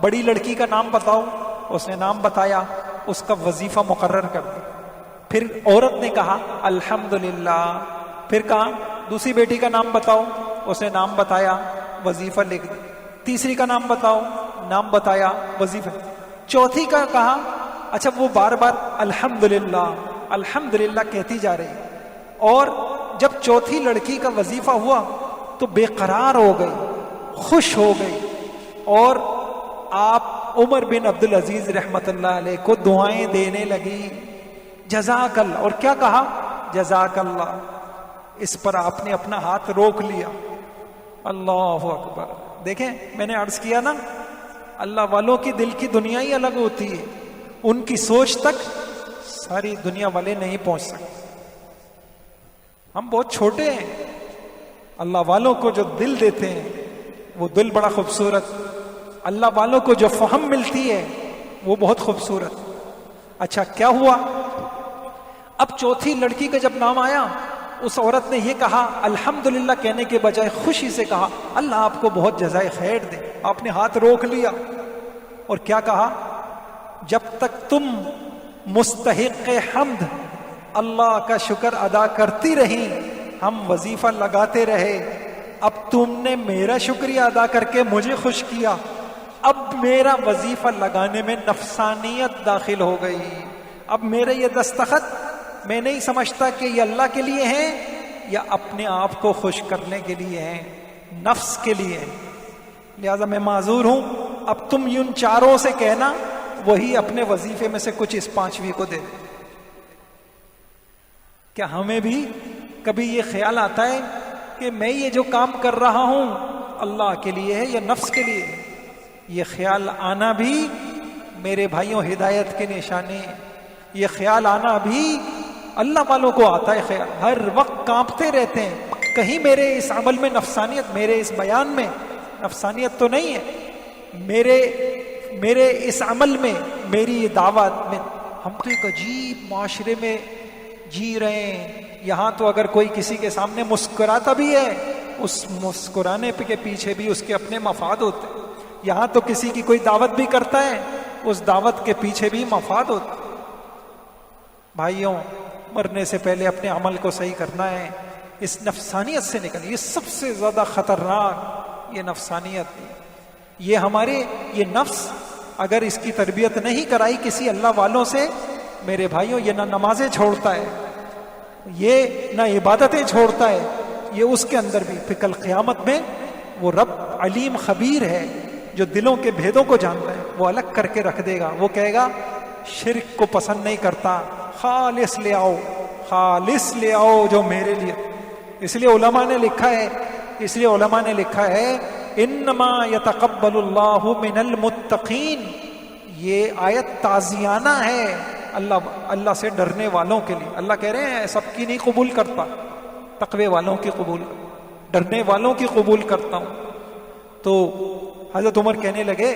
بڑی لڑکی کا نام بتاؤ. اس نے نام بتایا, اس کا وظیفہ مقرر کر دیا. پھر عورت نے کہا الحمدللہ. پھر کہا دوسری بیٹی کا نام بتاؤ. اس نے نام بتایا, وظیفہ لکھ دیا. تیسری کا نام بتاؤ, نام بتایا, وظیفہ. چوتھی کا کہا اچھا وہ بار بار الحمدللہ الحمدللہ کہتی جا رہی. اور جب چوتھی لڑکی کا وظیفہ ہوا تو بے قرار ہو گئی, خوش ہو گئی, اور آپ عمر بن عبدالعزیز رحمت اللہ علیہ کو دعائیں دینے لگی, جزاک اللہ. اور کیا کہا؟ جزاک اللہ. اس پر آپ نے اپنا ہاتھ روک لیا. اللہ اکبر. دیکھیں میں نے عرض کیا نا, اللہ والوں کی دل کی دنیا ہی الگ ہوتی ہے, ان کی سوچ تک ساری دنیا والے نہیں پہنچ سکتے. ہم بہت چھوٹے ہیں, اللہ والوں کو جو دل دیتے ہیں وہ دل بڑا خوبصورت, اللہ والوں کو جو فہم ملتی ہے وہ بہت خوبصورت. اچھا کیا ہوا؟ اب چوتھی لڑکی کا جب نام آیا, اس عورت نے یہ کہا الحمدللہ کہنے کے بجائے خوشی سے کہا اللہ آپ کو بہت جزائے خیر دے. آپ نے ہاتھ روک لیا اور کیا کہا؟ جب تک تم مستحق حمد اللہ کا شکر ادا کرتی رہی ہم وظیفہ لگاتے رہے. اب تم نے میرا شکریہ ادا کر کے مجھے خوش کیا, اب میرا وظیفہ لگانے میں نفسانیت داخل ہو گئی. اب میرے یہ دستخط میں نہیں سمجھتا کہ یہ اللہ کے لیے ہیں یا اپنے آپ کو خوش کرنے کے لیے ہیں, نفس کے لیے ہیں. لہذا میں معذور ہوں. اب تم ان چاروں سے کہنا وہی اپنے وظیفے میں سے کچھ اس پانچویں کو دے دے. کیا ہمیں بھی کبھی یہ خیال آتا ہے کہ میں یہ جو کام کر رہا ہوں اللہ کے لیے ہے یا نفس کے لیے؟ یہ خیال آنا بھی میرے بھائیوں ہدایت کے نشانے ہیں. یہ خیال آنا بھی اللہ والوں کو آتا ہے خیال. ہر وقت کانپتے رہتے ہیں, کہیں میرے اس عمل میں نفسانیت, میرے اس بیان میں نفسانیت تو نہیں ہے, میرے اس عمل میں, میری دعوت میں. ہم تو ایک عجیب معاشرے میں جی رہے ہیں. یہاں تو اگر کوئی کسی کے سامنے مسکراتا بھی ہے, اس مسکرانے کے پیچھے بھی اس کے اپنے مفاد ہوتے ہیں. یہاں تو کسی کی کوئی دعوت بھی کرتا ہے, اس دعوت کے پیچھے بھی مفاد ہوتے. بھائیوں مرنے سے پہلے اپنے عمل کو صحیح کرنا ہے, اس نفسانیت سے نکلیں. یہ سب سے زیادہ خطرناک یہ نفسانیت. یہ ہمارے یہ نفس اگر اس کی تربیت نہیں کرائی کسی اللہ والوں سے, میرے بھائیوں یہ نہ نمازیں چھوڑتا ہے, یہ نہ عبادتیں چھوڑتا ہے, یہ اس کے اندر بھی. پھر کل قیامت میں وہ رب علیم خبیر ہے جو دلوں کے بھیدوں کو جانتا ہے, وہ الگ کر کے رکھ دے گا. وہ کہے گا شرک کو پسند نہیں کرتا, خالص لے آؤ, خالص لے آؤ جو میرے لیے. اس لیے علماء نے لکھا ہے انما یتقبل اللہ من المتقین. یہ آیت تعزیانہ ہے اللہ سے ڈرنے والوں کے لیے. اللہ کہہ رہے ہیں سب کی نہیں قبول کرتا, تقوی والوں کی قبول, ڈرنے والوں کی قبول کرتا ہوں. تو حضرت عمر کہنے لگے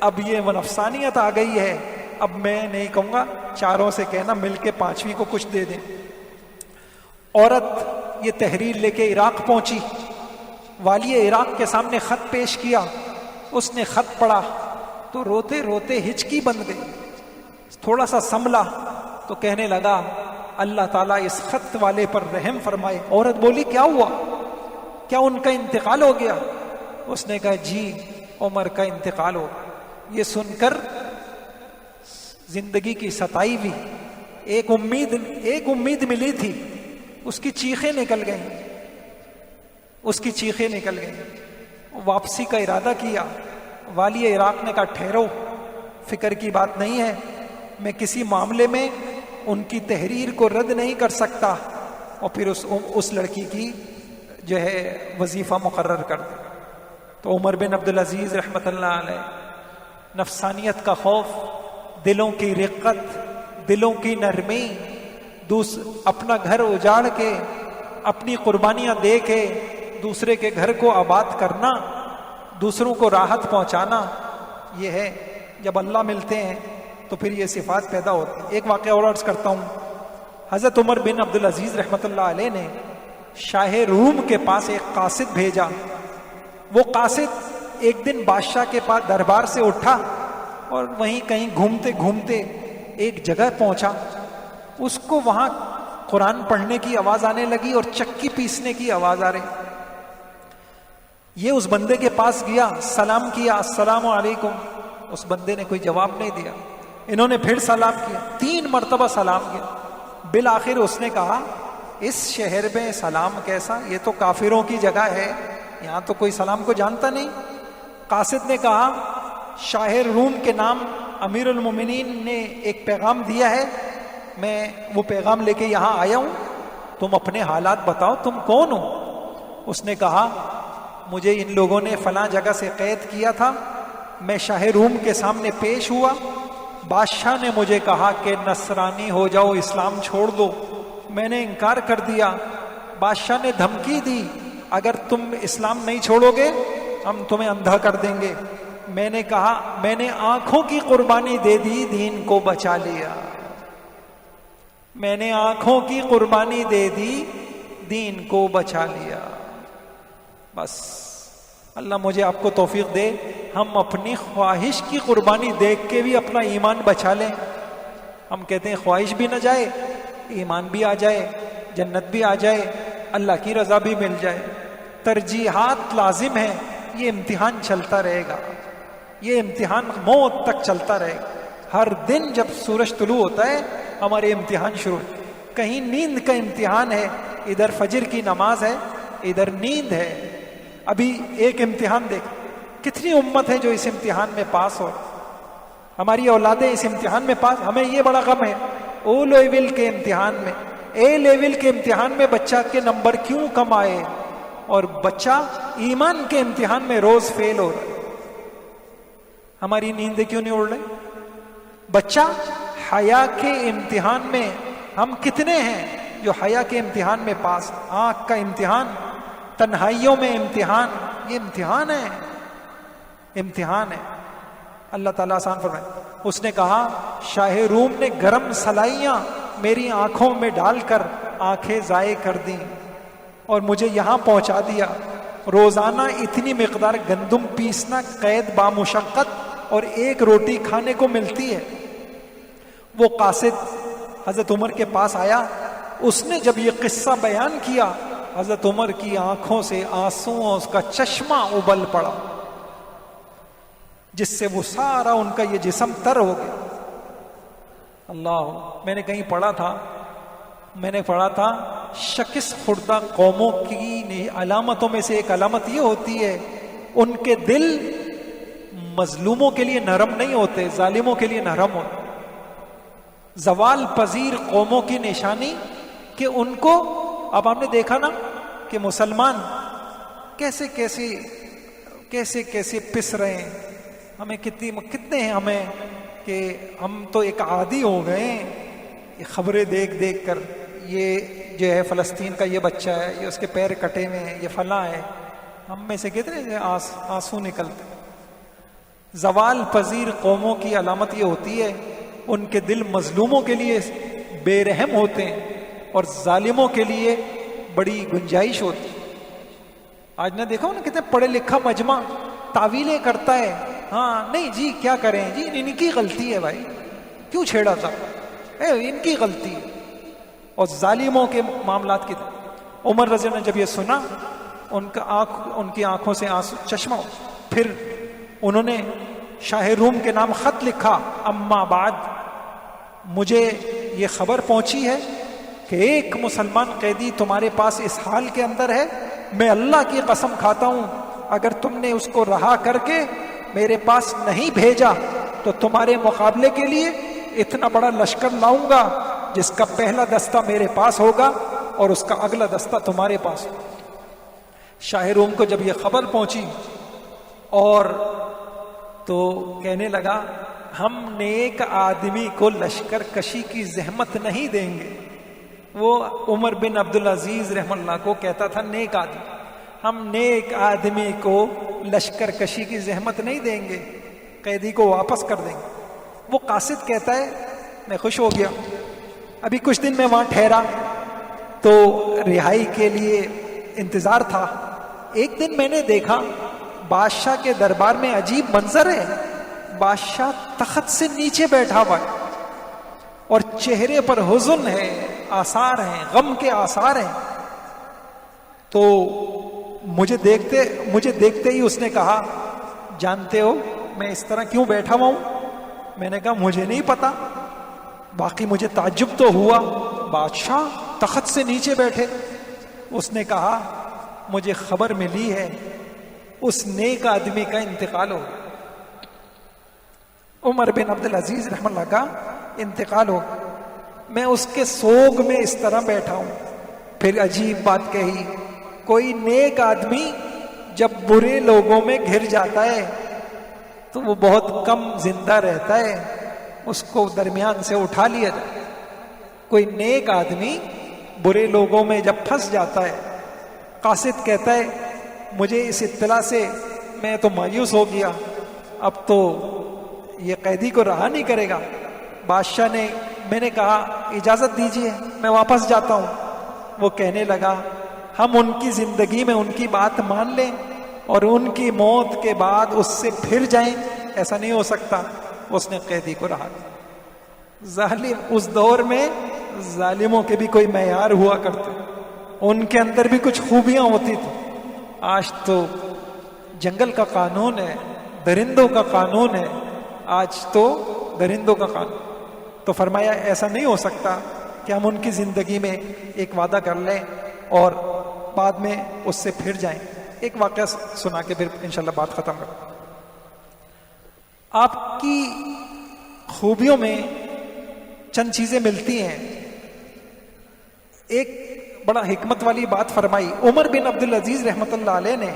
اب یہ وہ نفسانیت آ گئی ہے, اب میں نہیں کہوں گا, چاروں سے کہنا مل کے پانچویں کو کچھ دے دیں. عورت یہ تحریر لے کے عراق پہنچی, والی عراق کے سامنے خط پیش کیا. اس نے خط پڑھا تو روتے روتے ہچکی بن گئی. تھوڑا سا سنبھلا تو کہنے لگا اللہ تعالیٰ اس خط والے پر رحم فرمائے. عورت بولی کیا ہوا, کیا ان کا انتقال ہو گیا؟ اس نے کہا جی عمر کا انتقال ہو گیا. یہ سن کر زندگی کی ستائی بھی ایک امید ملی تھی, اس کی چیخیں نکل گئیں, اس کی چیخیں نکل گئیں. واپسی کا ارادہ کیا. والی عراق نے کہا ٹھہرو, فکر کی بات نہیں ہے, میں کسی معاملے میں ان کی تحریر کو رد نہیں کر سکتا. اور پھر اس لڑکی کی جو ہے وظیفہ مقرر کر دیا. تو عمر بن عبدالعزیز رحمت اللہ علیہ, نفسانیت کا خوف, دلوں کی رقت, دلوں کی نرمی, اپنا گھر اجاڑ کے, اپنی قربانیاں دے کے دوسرے کے گھر کو آباد کرنا, دوسروں کو راحت پہنچانا, یہ ہے. جب اللہ ملتے ہیں تو پھر یہ صفات پیدا ہوتی ہیں. ایک واقعہ اور عرض کرتا ہوں. حضرت عمر بن عبدالعزیز رحمت اللہ علیہ نے شاہ روم کے پاس ایک قاصد بھیجا. وہ قاصد ایک دن بادشاہ کے پاس دربار سے اٹھا اور وہیں کہیں گھومتے گھومتے ایک جگہ پہنچا. اس کو وہاں قرآن پڑھنے کی آواز آنے لگی اور چکی پیسنے کی آواز آ رہی. یہ اس بندے کے پاس گیا, سلام کیا, السلام علیکم. اس بندے نے کوئی جواب نہیں دیا. انہوں نے پھر سلام کیا, 3 مرتبہ سلام کیا. بالآخر اس نے کہا اس شہر میں سلام کیسا, یہ تو کافروں کی جگہ ہے, یہاں تو کوئی سلام کو جانتا نہیں. قاصد نے کہا شاہ روم کے نام امیر المومنین نے ایک پیغام دیا ہے, میں وہ پیغام لے کے یہاں آیا ہوں, تم اپنے حالات بتاؤ, تم کون ہو؟ اس نے کہا مجھے ان لوگوں نے فلاں جگہ سے قید کیا تھا, میں شاہ روم کے سامنے پیش ہوا, بادشاہ نے مجھے کہا کہ نصرانی ہو جاؤ, اسلام چھوڑ دو. میں نے انکار کر دیا. بادشاہ نے دھمکی دی اگر تم اسلام نہیں چھوڑو گے ہم تمہیں اندھا کر دیں گے. میں نے کہا میں نے آنکھوں کی قربانی دے دی, دین کو بچا لیا. میں نے آنکھوں کی قربانی دے دی, دین کو بچا لیا. بس اللہ مجھے آپ کو توفیق دے ہم اپنی خواہش کی قربانی دیکھ کے بھی اپنا ایمان بچا لیں. ہم کہتے ہیں خواہش بھی نہ جائے, ایمان بھی آ جائے, جنت بھی آ جائے, اللہ کی رضا بھی مل جائے. ترجیحات لازم ہے, یہ امتحان چلتا رہے گا, یہ امتحان موت تک چلتا رہے گا. ہر دن جب سورج طلوع ہوتا ہے ہمارے امتحان شروع. کہیں نیند کا امتحان ہے, ادھر فجر کی نماز ہے, ادھر نیند ہے. ابھی ایک امتحان دیکھ, کتنی امت ہے جو اس امتحان میں پاس ہو. ہماری اولادیں اس امتحان میں پاس, ہمیں یہ بڑا غم ہے. او لیول کے امتحان میں, اے لیول کے امتحان میں بچہ کے نمبر کیوں کم آئے, اور بچہ ایمان کے امتحان میں روز فیل ہو رہا ہے. ہماری نیندیں کیوں نہیں اڑ رہی؟ بچہ حیا کے امتحان میں, ہم کتنے ہیں جو حیا کے امتحان میں پاس. آنکھ کا امتحان, تنہائیوں میں امتحان, یہ امتحان ہے, امتحان ہے. اللہ تعالیٰ آسان فرمائے. اس نے کہا شاہ روم نے گرم سلائیاں میری آنکھوں میں ڈال کر آنکھیں ضائع کر دیں اور مجھے یہاں پہنچا دیا. روزانہ اتنی مقدار گندم پیسنا قید بامشقت اور ایک روٹی کھانے کو ملتی ہے. وہ قاصد حضرت عمر کے پاس آیا, اس نے جب یہ قصہ بیان کیا حضرت عمر کی آنکھوں سے آنسو, اس کا چشمہ ابل پڑا, جس سے وہ سارا ان کا یہ جسم تر ہو گیا. اللہ, میں نے کہیں پڑھا تھا شکست خوردہ قوموں کی علامتوں میں سے ایک علامت یہ ہوتی ہے ان کے دل مظلوموں کے لیے نرم نہیں ہوتے, ظالموں کے لیے نرم ہوتے. زوال پذیر قوموں کی نشانی کہ ان کو, اب آپ نے دیکھا نا کہ مسلمان کیسے کیسے پس رہے ہیں. ہمیں کتنے ہیں ہمیں کہ ہم تو ایک عادی ہو گئے ہیں یہ خبریں دیکھ کر, یہ جو ہے فلسطین کا یہ بچہ ہے, یہ اس کے پیر کٹے ہوئے ہیں, یہ فلاں ہے. ہم میں سے کتنے آنسو نکلتے. زوال پذیر قوموں کی علامت یہ ہوتی ہے ان کے دل مظلوموں کے لیے بے رحم ہوتے ہیں اور ظالموں کے لیے بڑی گنجائش ہوتی. آج نے دیکھا نا کتنے پڑھے لکھا مجمع تعویلیں کرتا ہے. ہاں نہیں جی کیا کریں جی, ان کی غلطی ہے بھائی, کیوں چھیڑا تھا, ان کی غلطی ہے. اور ظالموں کے معاملات کی. عمر رضی اللہ نے جب یہ سنا ان کی آنکھوں سے آنسو چشمہ. پھر انہوں نے شاہ روم کے نام خط لکھا, اما بعد مجھے یہ خبر پہنچی ہے کہ ایک مسلمان قیدی تمہارے پاس اس حال کے اندر ہے. میں اللہ کی قسم کھاتا ہوں اگر تم نے اس کو رہا کر کے میرے پاس نہیں بھیجا تو تمہارے مقابلے کے لیے اتنا بڑا لشکر لاؤں گا جس کا پہلا دستہ میرے پاس ہوگا اور اس کا اگلا دستہ تمہارے پاس. شاہ روم کو جب یہ خبر پہنچی اور تو کہنے لگا ہم نیک آدمی کو لشکر کشی کی زحمت نہیں دیں گے. وہ عمر بن عبدالعزیز رحمہ اللہ کو کہتا تھا نیک آدمی, ہم نیک آدمی کو لشکر کشی کی زحمت نہیں دیں گے, قیدی کو واپس کر دیں گے. وہ قاصد کہتا ہے میں خوش ہو گیا, ابھی کچھ دن میں وہاں ٹھہرا, تو رہائی کے لیے انتظار تھا. ایک دن میں نے دیکھا بادشاہ کے دربار میں عجیب منظر ہے. بادشاہ تخت سے نیچے بیٹھا ہوا ہے اور چہرے پر حزن ہے، آثار ہیں، غم کے آثار ہیں. تو مجھے دیکھتے ہی اس نے کہا جانتے ہو میں اس طرح کیوں بیٹھا ہوا ہوں؟ میں نے کہا مجھے نہیں پتا. باقی مجھے تعجب تو ہوا، بادشاہ تخت سے نیچے بیٹھے. اس نے کہا مجھے خبر ملی ہے اس نیک آدمی کا انتقال ہو گیا. عمر بن عبدالعزیز رحمہ اللہ کا انتقال ہو گیا. میں اس کے سوگ میں اس طرح بیٹھا ہوں. پھر عجیب بات کہی، کوئی نیک آدمی جب برے لوگوں میں گھر جاتا ہے تو وہ بہت کم زندہ رہتا ہے، اس کو درمیان سے اٹھا لیا جائے. کوئی نیک آدمی برے لوگوں میں جب پھنس جاتا ہے، قاصد کہتا ہے مجھے اس اطلاع سے میں تو مایوس ہو گیا، اب تو یہ قیدی کو رہا نہیں کرے گا. میں نے کہا اجازت دیجیے میں واپس جاتا ہوں. وہ کہنے لگا ہم ان کی زندگی میں ان کی بات مان لیں اور ان کی موت کے بعد اس سے پھر جائیں، ایسا نہیں ہو سکتا. اس نے قیدی کو رہا دیا. ظالم، اس دور میں ظالموں کے بھی کوئی معیار ہوا کرتے، ان کے اندر بھی کچھ خوبیاں ہوتی تھی. آج تو جنگل کا قانون ہے، درندوں کا قانون ہے، آج تو درندوں کا قانون. تو فرمایا ایسا نہیں ہو سکتا کہ ہم ان کی زندگی میں ایک وعدہ کر لیں اور بعد میں اس سے پھر جائیں. ایک واقعہ سنا کے پھر انشاءاللہ بات ختم کروں. آپ کی خوبیوں میں چند چیزیں ملتی ہیں. ایک بڑا حکمت والی بات فرمائی. عمر بن عبدالعزیز رحمۃ اللہ علیہ نے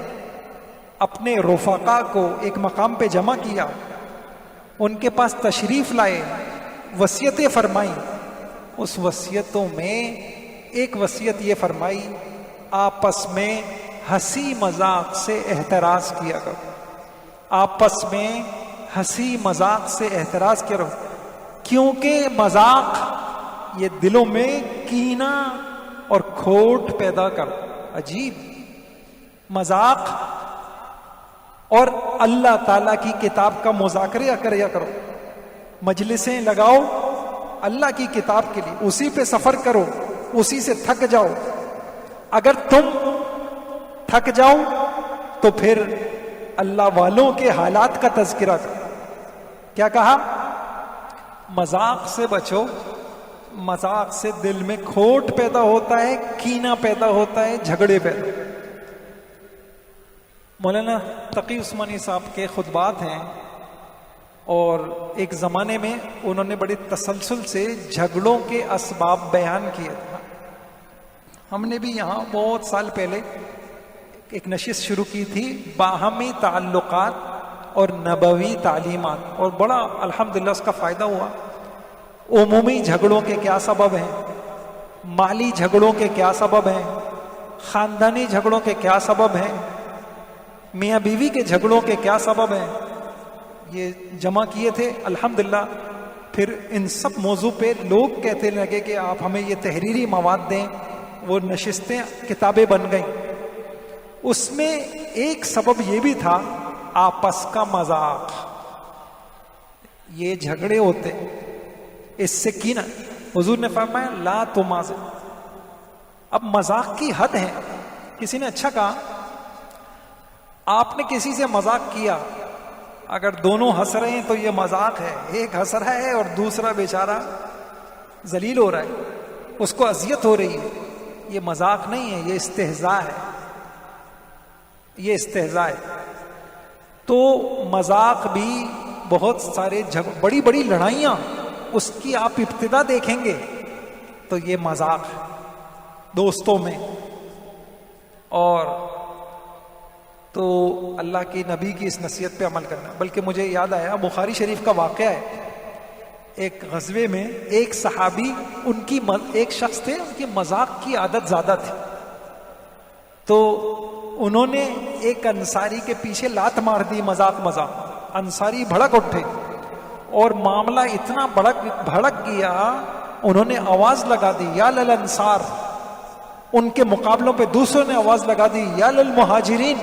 اپنے رفقا کو ایک مقام پہ جمع کیا، ان کے پاس تشریف لائے، وصیتیں فرمائیں. اس وصیتوں میں ایک وصیت یہ فرمائی آپس میں ہنسی مذاق سے احتراز کیا کرو. آپس میں ہنسی مذاق سے احتراز کیا کرو، کیونکہ مذاق یہ دلوں میں کینہ اور کھوٹ پیدا کر. عجیب مذاق اور اللہ تعالیٰ کی کتاب کا مذاکرہ کریا کرو، مجلسیں لگاؤ اللہ کی کتاب کے لیے، اسی پہ سفر کرو، اسی سے تھک جاؤ. اگر تم تھک جاؤ تو پھر اللہ والوں کے حالات کا تذکرہ کرو. کیا کہا؟ مذاق سے بچو. مذاق سے دل میں کھوٹ پیدا ہوتا ہے، کینہ پیدا ہوتا ہے، جھگڑے پیدا ہوتے ہیں. مولانا تقی عثمانی صاحب کے خطبات ہیں اور ایک زمانے میں انہوں نے بڑی تسلسل سے جھگڑوں کے اسباب بیان کیے تھے. ہم نے بھی یہاں بہت سال پہلے ایک نشست شروع کی تھی، باہمی تعلقات اور نبوی تعلیمات، اور بڑا الحمدللہ اس کا فائدہ ہوا. عمومی جھگڑوں کے کیا سبب ہیں، مالی جھگڑوں کے کیا سبب ہیں، خاندانی جھگڑوں کے کیا سبب ہیں، میاں بیوی کے جھگڑوں کے کیا سبب ہیں، یہ جمع کیے تھے الحمدللہ. پھر ان سب موضوع پہ لوگ کہتے لگے کہ آپ ہمیں یہ تحریری مواد دیں، وہ نشستیں کتابیں بن گئیں. اس میں ایک سبب یہ بھی تھا آپس کا مذاق. یہ جھگڑے ہوتے اس سے کینہ، حضور نے فرمایا لا تمازح. اب مذاق کی حد ہے. کسی نے اچھا کہا آپ نے کسی سے مذاق کیا، اگر دونوں ہنس رہے ہیں تو یہ مذاق ہے، ایک ہنس رہا ہے اور دوسرا بیچارہ ذلیل ہو رہا ہے، اس کو اذیت ہو رہی ہے، یہ مذاق نہیں ہے، یہ استہزاء ہے، یہ استہزاء ہے. تو مذاق بھی بہت سارے بڑی بڑی لڑائیاں اس کی آپ ابتدا دیکھیں گے تو یہ مذاق ہے دوستوں میں. اور تو اللہ کی نبی کی اس نصیحت پہ عمل کرنا. بلکہ مجھے یاد آیا بخاری شریف کا واقعہ ہے، ایک غزوے میں ایک صحابی ایک شخص تھے، ان کی مذاق کی عادت زیادہ تھی. تو انہوں نے ایک انصاری کے پیچھے لات مار دی، مذاق. انصاری بھڑک اٹھے اور معاملہ اتنا بھڑک گیا، انہوں نے آواز لگا دی یا للانصار، ان کے مقابلوں پہ دوسروں نے آواز لگا دی یا للمہاجرین.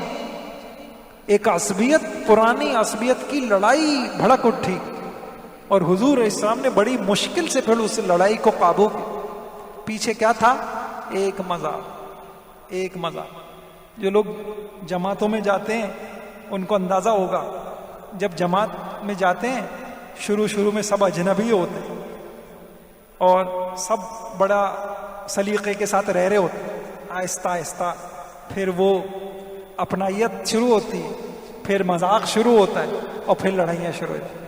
ایک عصبیت، پرانی عصبیت کی لڑائی بھڑک اٹھی اور حضور علیہ السلام نے بڑی مشکل سے پھر اس لڑائی کو قابو کیا. پیچھے کیا تھا؟ ایک مذاق، ایک مذاق. جو لوگ جماعتوں میں جاتے ہیں ان کو اندازہ ہوگا، جب جماعت میں جاتے ہیں شروع میں سب اجنبی ہوتے ہیں اور سب بڑا سلیقے کے ساتھ رہ رہے ہوتے ہیں، آہستہ آہستہ پھر وہ اپنائیت شروع ہوتی ہے، پھر مذاق شروع ہوتا ہے اور پھر لڑائیاں شروع ہوتی ہیں.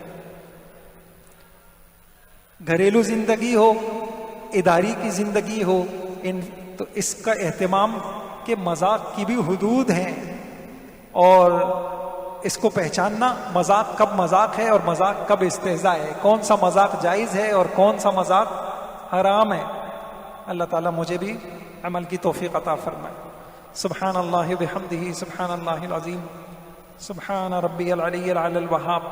گھریلو زندگی ہو، اداری کی زندگی ہو، تو اس کا اہتمام کہ مذاق کی بھی حدود ہیں اور اس کو پہچاننا، مذاق کب مذاق ہے اور مذاق کب استہزاء ہے، کون سا مذاق جائز ہے اور کون سا مذاق حرام ہے. اللہ تعالیٰ مجھے بھی عمل کی توفیق عطا فرمائے. سبحان اللہ بحمدہ، سبحان اللہ العظیم، سبحان ربی العلی العلی الوہاب.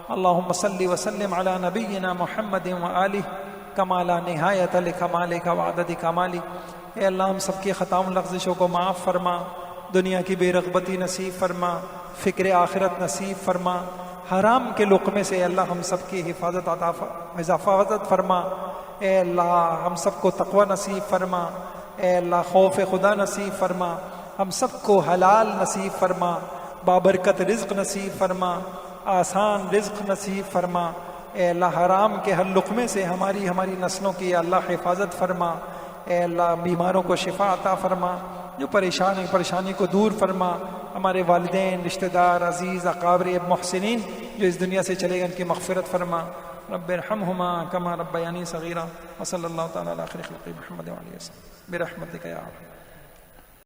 اللہم صلی وسلم علی نبینا محمد وآلہ کما لا نہایت لکمالک وعدد کمالی. اے اللہ ہم سب کی خطاؤں لغزشوں کو معاف فرما، دنیا کی بے رغبتی نصیب فرما، فکر آخرت نصیب فرما، حرام کے لقمے سے اللہ ہم سب کی حفاظت فرما. اے اللہ ہم سب کو تقوی نصیب فرما. اے اللہ خوف خدا نصیب فرما. ہم سب کو حلال نصیب فرما، بابرکت رزق نصیب فرما، آسان رزق نصیب فرما. اے اللہ حرام کے ہر لقمے سے ہماری نسلوں کی اللہ حفاظت فرما. اے اللہ بیماروں کو شفا عطا فرما، جو پریشان ہیں پریشانی کو دور فرما. ہمارے والدین، رشتہ دار، عزیز، اقارب، محسنین جو اس دنیا سے چلے گئے ان کی مغفرت فرما. رب ارحمہما کما ربیانی صغیرا. وصلی اللہ تعالی علی خیر خلق محمد وعلیہ وسلم برحمتک یا ارحم.